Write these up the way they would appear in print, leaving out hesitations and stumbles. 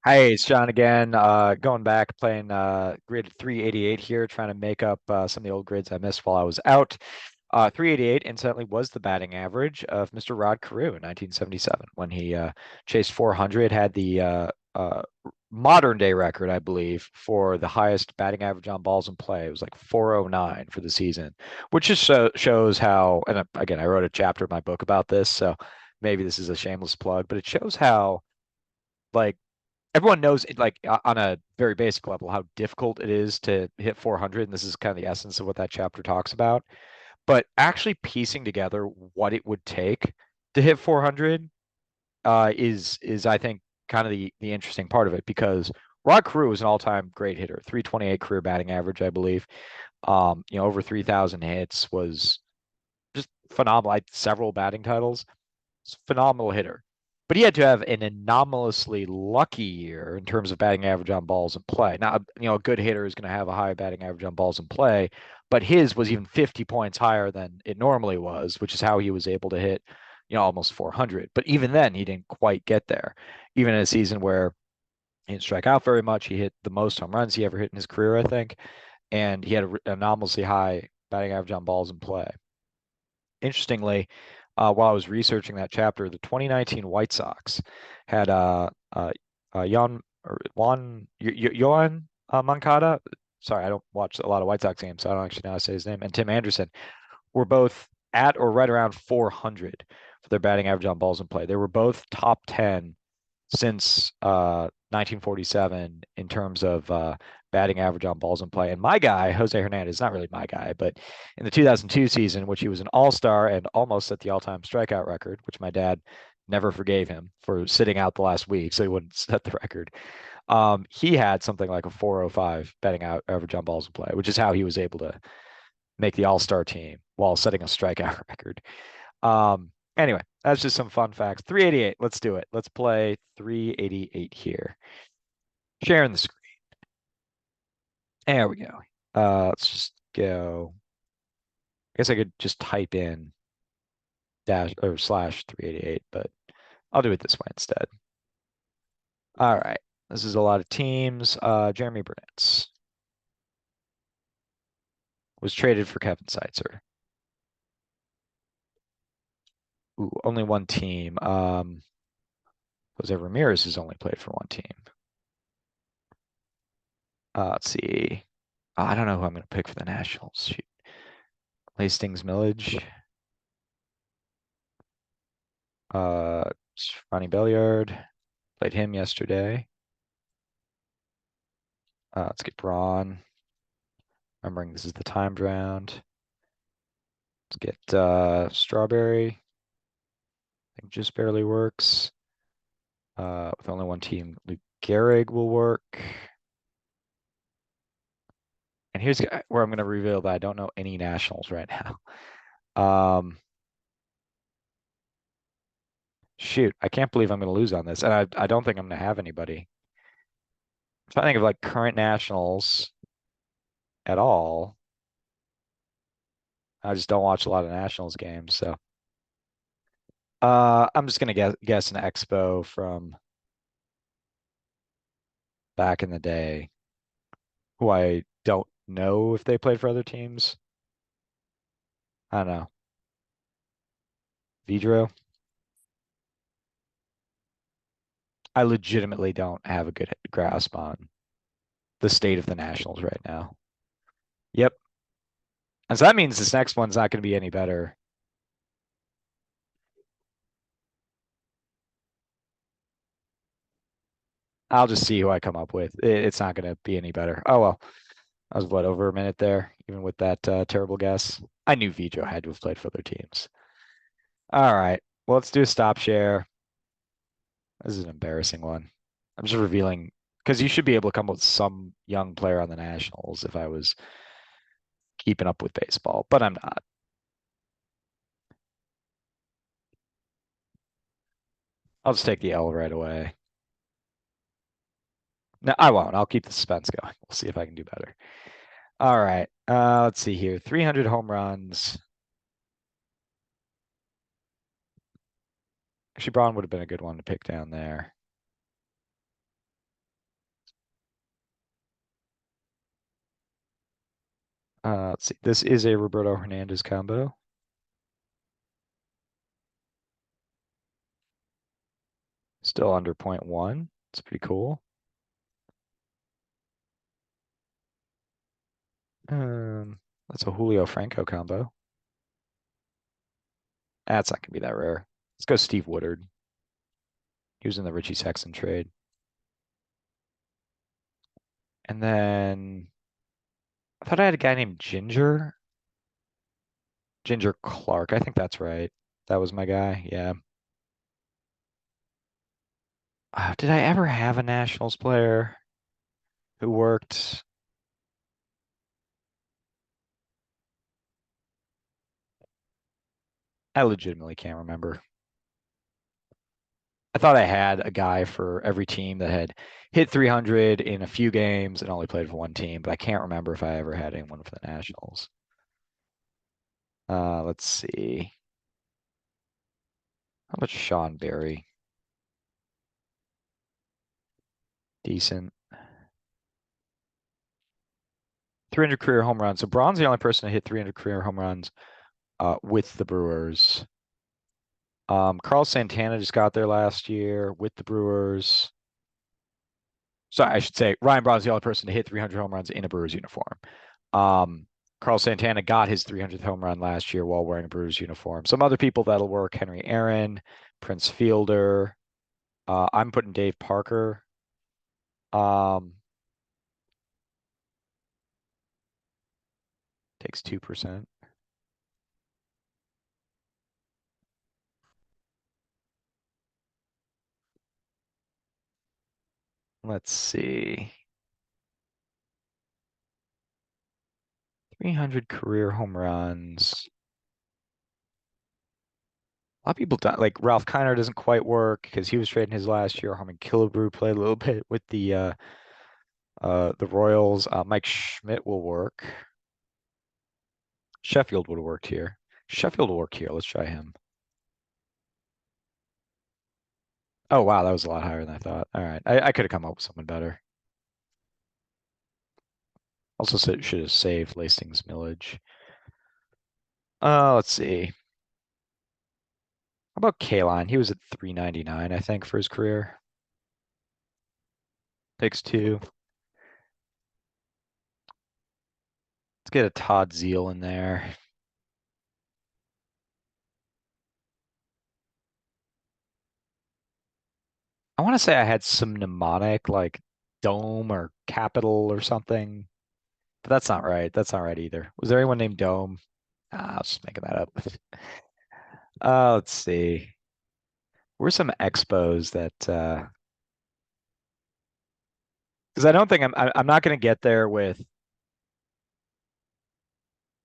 Hey, it's John again. Going back playing grid 388 here, trying to make up some of the old grids I missed while I was out. 388 incidentally was the batting average of Mr. Rod Carew in 1977 when he chased 400, had the modern day record, I believe, for the highest batting average on balls in play. It was like 409 for the season, which just shows how, and again, I wrote a chapter in my book about this, so maybe this is a shameless plug, but it shows how like everyone knows it, like on a very basic level how difficult it is to hit 400, and this is kind of the essence of what that chapter talks about. But actually piecing together what it would take to hit 400 is I think kind of the interesting part of it, because Rod Carew is an all-time great hitter, 328 career batting average, I believe. Over 3,000 hits, was just phenomenal. Several batting titles. Phenomenal hitter. But he had to have an anomalously lucky year in terms of batting average on balls in play. Now, a good hitter is going to have a high batting average on balls in play, but his was even 50 points higher than it normally was, which is how he was able to hit, almost 400. But even then, he didn't quite get there. Even in a season where he didn't strike out very much, he hit the most home runs he ever hit in his career, I think, and he had an anomalously high batting average on balls in play. Interestingly, while I was researching that chapter, the 2019 White Sox had Jan or Yohan Moncada. Sorry, I don't watch a lot of White Sox games, so I don't actually know how to say his name. And Tim Anderson were both at or right around 400 for their batting average on balls in play. They were both top 10 since 1947 in terms of batting average on balls in play. And my guy, Jose Hernandez, not really my guy, but in the 2002 season, which he was an all-star and almost set the all-time strikeout record, which my dad never forgave him for sitting out the last week, so he wouldn't set the record. He had something like a 405 batting out average on balls in play, which is how he was able to make the all-star team while setting a strikeout record. Anyway, that's just some fun facts. 388. Let's do it. Let's play 388 here. Sharing the screen. There we go. Let's just go. I guess I could just type in dash or slash 388, but I'll do it this way instead. All right. This is a lot of teams. Jeremy Burnett was traded for Kevin Seitzer. Ooh, only one team. Jose Ramirez has only played for one team. Let's see. I don't know who I'm going to pick for the Nationals. Shoot. Hastings Millage. Uh, Ronnie Belliard. Played him yesterday. Let's get Braun. Remembering this is the timed round. Let's get Strawberry. I think just barely works. With only one team, Luke Gehrig will work. And here's where I'm going to reveal that I don't know any Nationals right now. Shoot, I can't believe I'm going to lose on this. And I don't think I'm going to have anybody. I'm trying to think of like current Nationals at all. I just don't watch a lot of Nationals games, so I'm just gonna guess an Expo from back in the day, who I don't know if they played for other teams. I don't know. Vidro. I legitimately don't have a good grasp on the state of the Nationals right now. Yep. And so that means this next one's not going to be any better. I'll just see who I come up with. It's not going to be any better. Oh well. I was what, over a minute there, even with that terrible guess. I knew Vidro had to have played for other teams. All right. Well, let's do a stop share. This is an embarrassing one. I'm just revealing because you should be able to come up with some young player on the Nationals if I was keeping up with baseball, but I'm not. I'll just take the L right away. No, I won't. I'll keep the suspense going. We'll see if I can do better. All right. Let's see here. 300 home runs. Actually, Braun would have been a good one to pick down there. Let's see. This is a Roberto Hernandez combo. Still under point one. It's pretty cool. That's a Julio Franco combo. That's not gonna be that rare. Let's go Steve Woodard. He was in the Richie Sexton trade. And then I thought I had a guy named Ginger. Ginger Clark. I think that's right. That was my guy. Yeah. Did I ever have a Nationals player who worked? I legitimately can't remember. I thought I had a guy for every team that had hit 300 in a few games and only played for one team, but I can't remember if I ever had anyone for the Nationals. Let's see. How about Sean Barry? Decent. 300 career home runs. So Braun's the only person to hit 300 career home runs with the Brewers. Carl Santana just got there last year with the Brewers. Sorry, I should say Ryan Braun's the only person to hit 300 home runs in a Brewers uniform. Um, Carl Santana got his 300th home run last year while wearing a Brewers uniform. Some other people that'll work: Henry Aaron, Prince Fielder. I'm putting Dave Parker. Um, Takes 2%. Let's see. 300 career home runs. A lot of people don't, like Ralph Kiner doesn't quite work because he was trading his last year. Harmon Killebrew played a little bit with the Royals. Mike Schmidt will work. Sheffield would have worked here. Sheffield will work here. Let's try him. Oh wow, that was a lot higher than I thought. All right, I could have come up with someone better. Also should have saved Lastings Millage. Let's see. How about Kaline? He was at 399, I think, for his career. Takes two. Let's get a Todd Zeal in there. I want to say I had some mnemonic like Dome or Capital or something, but that's not right. That's not right either. Was there anyone named Dome? I was just making that up. Let's see. Where's some expos that because I don't think I'm not going to get there with.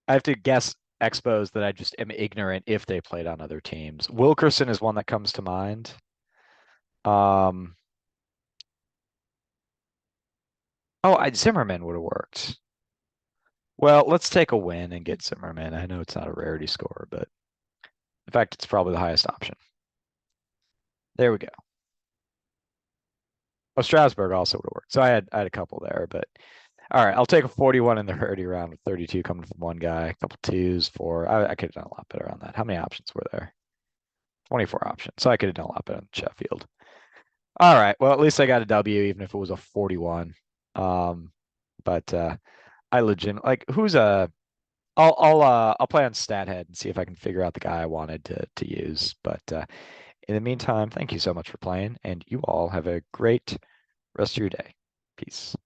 I have to guess expos that I just am ignorant if they played on other teams. Wilkerson is one that comes to mind. Um, Zimmerman would have worked. Well, let's take a win and get Zimmerman. I know it's not a rarity score, but in fact, it's probably the highest option. There we go. Oh, Strasburg also would have worked. So I had a couple there, but all right, I'll take a 41 in the rarity round with 32 coming from one guy, a couple twos, four. I could have done a lot better on that. How many options were there? 24 options. So I could have done a lot better on Sheffield. All right. Well, at least I got a W, even if it was a 41. Um, but I legit like who's a I'll play on StatHead and see if I can figure out the guy I wanted to use. But in the meantime, thank you so much for playing, and you all have a great rest of your day. Peace.